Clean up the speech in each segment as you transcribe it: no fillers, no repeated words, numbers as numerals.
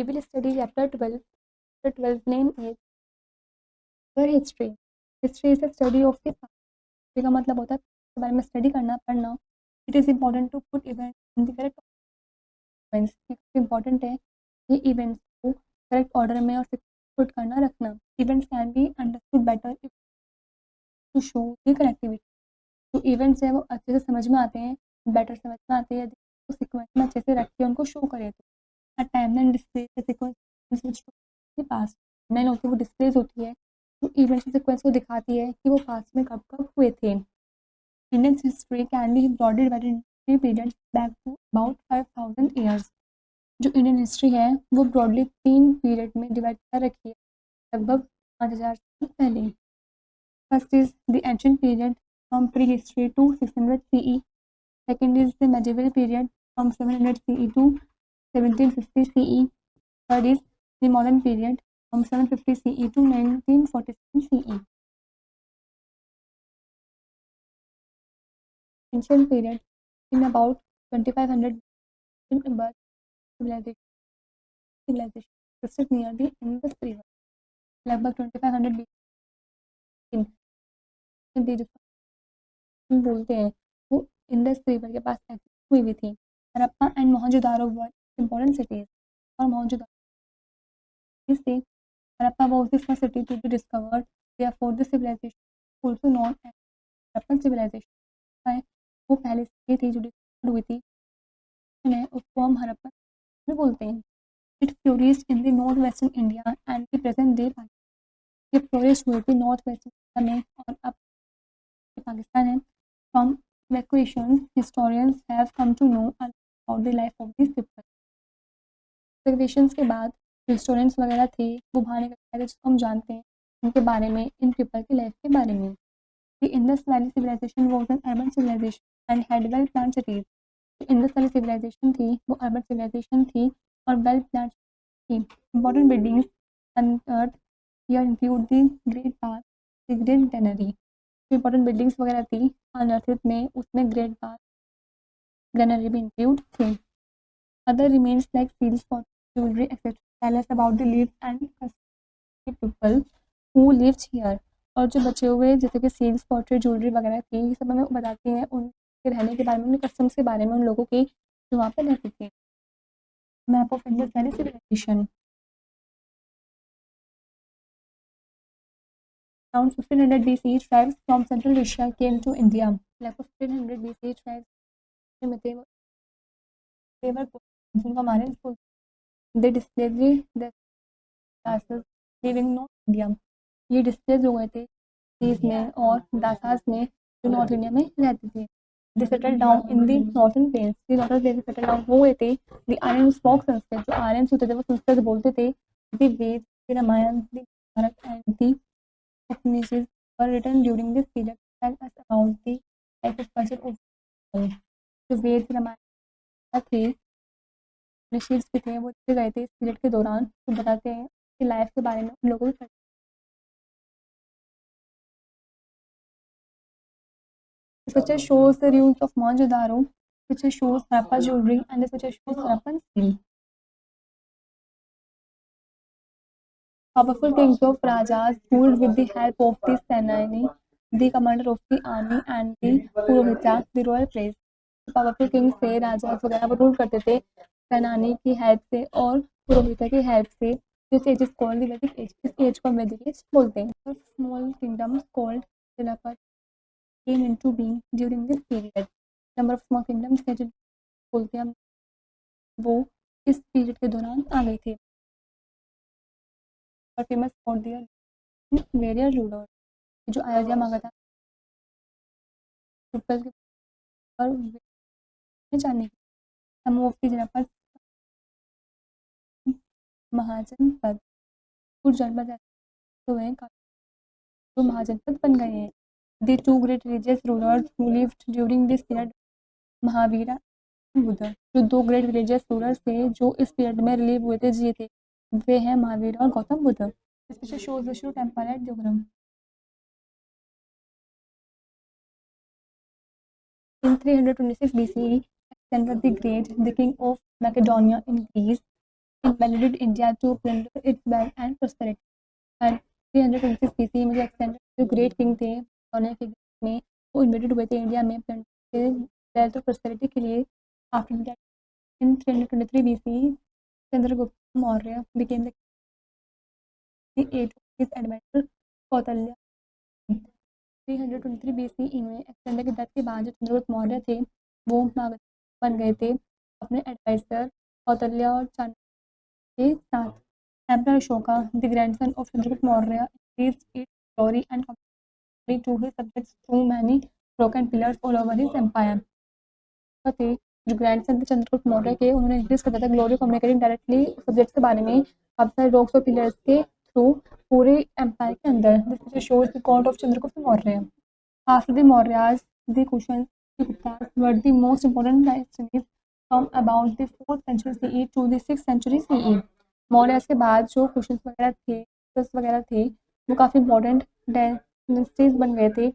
will study chapter 12. Chapter 12 name is Where History. History is the study of the past. History का मतलब होता है के बारे में स्टडी करना, पढ़ना. It is important to put event in the correct events. Important है ये इवेंट्स को करेक्ट ऑर्डर में और पुट करना रखना. Events can be understood better to show the connectivity. जो इवेंट्स हैं वो अच्छे से समझ में आते हैं, बेटर समझ में आते हैं यदि तो सीक्वेंस में अच्छे से रख के उनको शो करें. तो a timeline display sequence which to past timeline होती है वो डिस्प्लेस होती है जो इवेंट्स के सीक्वेंस को दिखाती है कि वो पास्ट में कब कब हुए थे. Indian history can be broadly divided in three periods back to about 5000 years. जो इंडियन हिस्ट्री है वो ब्रॉडली 3 पीरियड में डिवाइड कर रखी है लगभग 5000 साल पहले. First is the ancient period from prehistory to 600 CE. Second is the medieval period from 700 CE to 1750 CE. Third is the modern period from 750 CE to 1947 CE. Ancient period in about 2500 in birth civilization existed near the Indus River. लगभग 2500 BC बोलते हैं वो Indus river के पास exist हुई थी. Harappa and Mohenjodaro were important cities. और मोहनजोदारो से Harappa was the first city to be discovered. Therefore the civilisation also known as Harappan civilisation है वो पहले सिटी थी जो डिस्कवर्ड हुई थी उसको हम हड़प्पन में बोलते हैं. It flourished in the north western India and the present day Pakistan. ये फ्लोरिश हुई थी नॉर्थ वेस्टर्न इंडिया में और अब पाकिस्तान है. From evacuations historians have come to know about the life of these people. evacuations के बाद जो historians वगैरह थे वो बाहर निकल आए थे जिसको हम जानते हैं उनके बारे में, इन पीपल की लाइफ के बारे में. The Indus Valley civilization was an urban civilization and had well planned cities. Indus valley civilisation थी वो अर्बन सिविलाइजेशन थी और वेल प्लान थी. Important buildings unearth here include the great bath, the great granary. जो important buildings वगैरह थी unearthed में उसमें ग्रेट बाथ ग्रेनरी भी इंक्लूड थे. Other remains like seals for jewellery etcetera tell us about the lives and customs people who lived here. और जो बचे हुए जैसे कि सील्स पॉटरी ज्वेलरी वगैरह थी ये सब हमें बताती हैं उनके रहने के बारे में, उनके कस्टम्स के बारे में, उन लोगों के जो वहाँ पे रहते थे. Map of Indus valley civilisation. Around 1500 BC, tribes from Central Asia came to India. Like 1500 BC, tribes में थे they were जिनको हमारे इसको they displaced the classes living North India. ये डिस्प्लेस हो गए थे सीज में और दासास में जो नॉर्थ इंडिया में रहते थे. They settle down in the northern plains. The northern plains settle down हो गए थे. The Aryan spoke Sanskrit. जो आर्यंस होते थे वो संस्कृत बोलते थे. The Veda, the Ramayana, the Bharat and the Upanishad were written during this period. Tell us about the life of culture of जो वेद रामायण थे उपनिषद भी थे वो लिखे गए थे इस पीरियड के दौरान. तो बताते हैं कि लाइफ के बारे में उन लोगों को. This picture shows the ruins of Mohenjo-daro. This picture shows Harappa jewelry and this picture shows Harappan steel. Powerful kings of Rajas ruled with the help of the Senani, the commander of the army and the Purohita, the royal place. Powerful kings थे राजा वगैरह वो rule करते थे सेनानी की help से और पुरोहिता की हेल्प से. This age is called the Vedic age. इस एज को वैदिक एज बोलते हैं. Small kingdoms called Silapa came into being during this period. Number of small kingdoms थे जो बोलते हैं वो इस पीरियड के दौरान आ गए थे. और famous for their warrior ruler जो अयोध्या मांगा था पीपल के और जाने की सम ऑफ द जनपद महाजनपद कुछ जनपद तो हैं जो महाजनपद बन गए हैं. The two great religious rulers who lived during this period Mahavira Buddha. जो दो ग्रेट रिलीजियस रूलर्स थे जो इस पीरियड में रिलीव हुए थे जिए थे वे हैं महावीर और Gautam Buddha. This picture shows Vishnu temple at Deogram. In 326 BCE, Alexander the Great, the king of Macedonia in Greece, invaded India to plunder its wealth and prosperity. And 326 BC में जो एक्सटेंडेड जो ग्रेट किंग थे सोने के में वो invaded हुए थे इंडिया में प्लंडर वेल्थ और prosperity के लिए. After that in 323 BC Chandragupta Maurya became the age of his advisor Kautilya. 323 BCE में एक्सटेंडर की डेथ के बाद जो चंद्रगुप्त मौर्य थे वो बन गए थे अपने एडवाइजर कौटिल्य और चाणक्य के साथ. Emperor Ashoka, the grandson of Chandragupta Maurya, increased its glory and community to his subjects through many broken pillars all over his empire. थे जो ग्रैंडसन थे चंद्रगुप्त मौर्य के उन्होंने इंक्रीज कर दिया था ग्लोरी कम्युनिकेटिंग डायरेक्टली सब्जेक्ट्स के बारे में काफी सारे रॉक्स और पिलर्स के थ्रू पूरे एम्पायर के अंदर. This shows the God of Chandragupta Maurya. After the Mauryas, the Kushans, the Guptas were the most important dynasties from about the 4th century CE to the 6th century CE. Mauryas के बाद जो cushions वगैरह थे वगैरह थे वो काफ़ी इंपॉर्टेंट डायनेस्टीज बन गए थे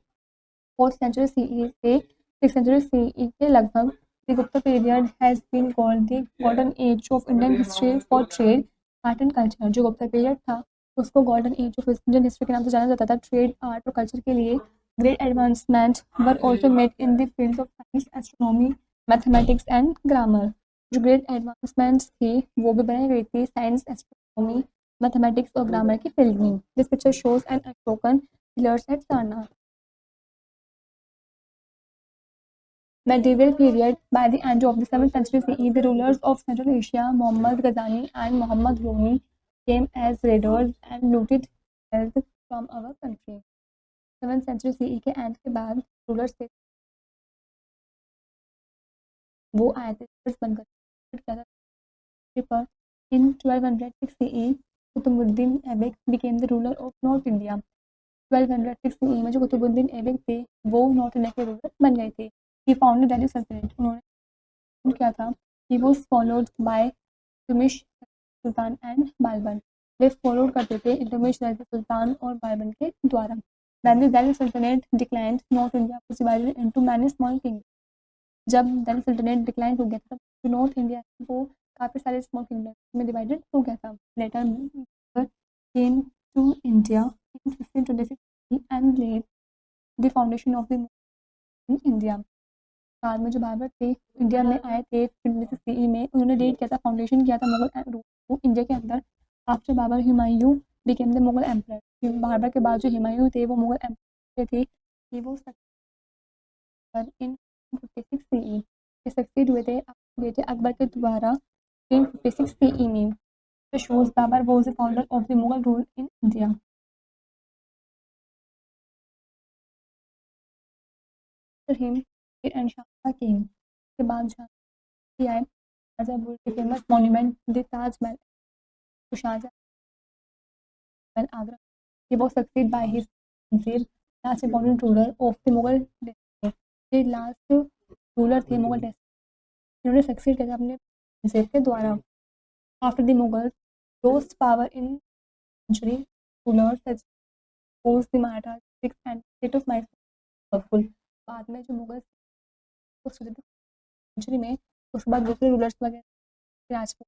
4th century CE से 6th century CE के लगभग. The Gupta period has been called the golden age of Indian history for trade, art and culture. जो गुप्ता पीरियड था उसको golden age of Indian history के नाम से जाना जाता था ट्रेड आर्ट और कल्चर के लिए. Great advancements were also made in the fields of science, astronomy, mathematics and grammar. जो ग्रेट एडवांसमेंट्स थी वो भी बनाई गई थी साइंस एस्ट्रोनॉमी मैथमेटिक्स और ग्रामर की फील्ड में. This picture shows an Ashokan pillars at Sarnath. Medieval period. By the end of the 7th century CE, the rulers of Central Asia, Muhammad Ghazani and Muhammad Rumi, came as raiders and looted wealth from our country. 7th century CE के and के बाद rulers थे वो आए थे बनकर. पर इन 1206 CE Qutubuddin Aibak became the ruler of North India. 1206 CE में जो कुतुबुद्दीन ऐबक थे वो नॉर्थ इंडिया के रूलर बन गए थे. He founded Delhi Sultanate. उन्होंने क्या था. He was followed by Iltutmish sultan and Balban. Way followed करते थे इल्तुतमिश सुल्तान और बालबन के द्वारा. When the Delhi Sultanate declined, North India was divided into many small kingdoms. जब दिल्ली सल्तनत डिक्लाइन हो गया था तो नॉर्थ इंडिया वो काफ़ी सारे स्मॉल किंगडम में डिवाइडेड हो गया था. Later came to India in 1526 and led the foundation of the India. बाद में जो बाबर थे इंडिया में आए थे 1526 CE में उन्होंने लीड किया था फाउंडेशन किया था मुगल इंडिया के अंदर. After Babur Humayun became the Mughal empire. Babur के बाद जो हुमायूं थे वो मुगल एम्पायर थे. कि वो इन 56 CE के सक्सीड हुए थे बेटे अकबर के द्वारा इन 56 CE में. The shows Babur was the founder of the Mughal rule in India. After him, and Shah came. के बाद शाहजहां आए. शाहजहां के फेमस मॉन्यूमेंट द ताजमहल तो Shahjahan Agra. He was succeeded by his Wazir, last important ruler of the Mughal dynasty. ये last ruler थे Mughal dynasty. इन्होंने succeed किया अपने वजीर के द्वारा. After the Mughals lost power in century rulers such as the Marathas, Sikhs and state of Mysore powerful. बाद में जो मुगल सेंचुरी में उसके बाद दूसरे रूलर्स वगैरह राजपूत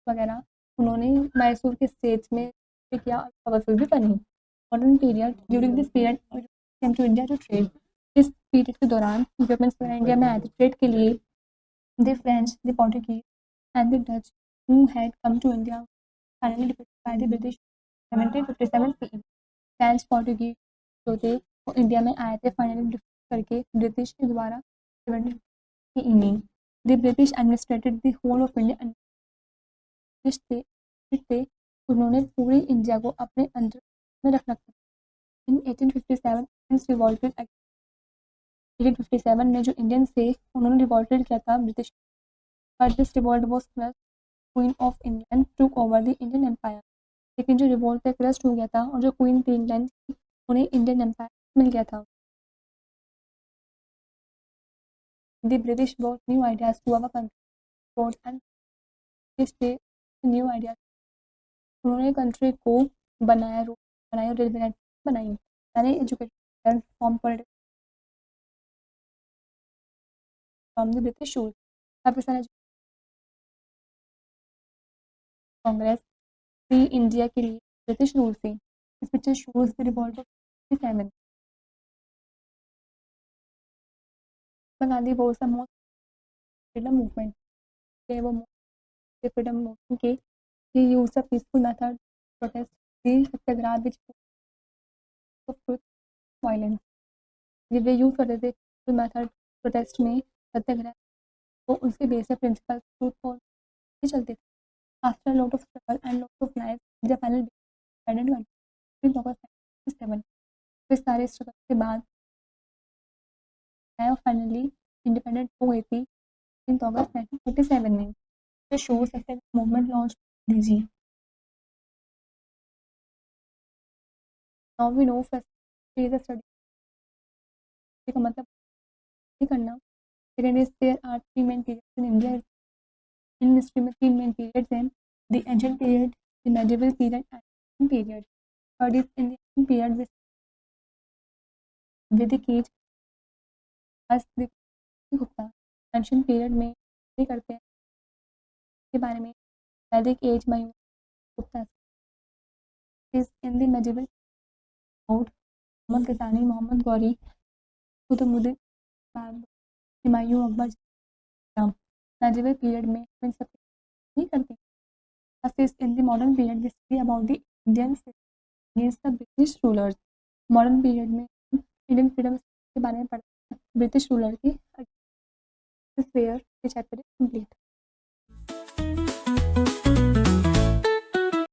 वगैरह उन्होंने मैसूर के स्टेट्स में किया और पावरफुल भी बनी. Modern period. During this period came to India to trade. इस पीरियड के दौरान यूरोपियंस वगैरह इंडिया में आए थे ट्रेड के लिए. The French, the Portuguese and the Dutch who had come to India finally defeated by the British 1757 CE. French Portuguese जो थे वो इंडिया में आए थे फाइनली डिफीट करके ब्रिटिश के द्वारा 1757 CE में. The British administered the whole of India. थे उन्होंने पूरी इंडिया को अपने अंडर में रखना था. इन 1857 इंडियंस रिवॉल्टेड. 1857 में जो इंडियंस थे उन्होंने रिवॉल्टेड किया था British. But this revolt was crushed. Queen of England took over the Indian empire. लेकिन जो रिवॉल्ट है क्रस्ट हो गया था और जो क्वीन थी इंग्लैंड की उन्हें इंडियन एम्पायर मिल गया था. The British brought new ideas to our country and this day new ideas. उन्होंने कंट्री को बनाया और रेलवे बनाई. यानी एजुकेशन फ्रॉम द ब्रिटिश शोर. काफ़ी सारे कांग्रेस फ्री इंडिया के लिए ब्रिटिश रूल से। इस picture shows the revolt of 57। Mahatma Gandhi वो द मोस्ट फ्रीडम मूवमेंट के वो फ्रीडम मूवमेंट के he use the peaceful method protest the satyagraha which of truth violence. ये वे यूज करते थे पीसफुल मेथड प्रोटेस्ट में सत्याग्रह वो उसके बेसिक प्रिंसिपल ट्रूथ और चलते थे। After lot of struggle and lot of life the final independent country 7। फिर सारे स्ट्रगल के बाद फाइनली इंडिपेंडेंट हो गई थी इन अगस्त 1947 में। जो शो सकते मूवमेंट लॉन्च दीजिए। Now we know first study का मतलब नहीं करना। Second is there are three main periods in India. In history में तीन मेन पीरियड्स हैं, the ancient period, the medieval period and period. Third is in the ancient period Vedic age Gupta. Ancient period में भी करते हैं के बारे में वैदिक एज में Gupta is in the medieval Mohammad Ghazni, Mohammad Ghori, Qutubuddin Humayun, Akbar, medieval period में इन सब नहीं करते। In the modern period we study about the Indian against the British rulers. Modern period में इंडियन फ्रीडम के बारे में पढ़ते हैं ब्रिटिश रूलर की। This where the chapter is complete.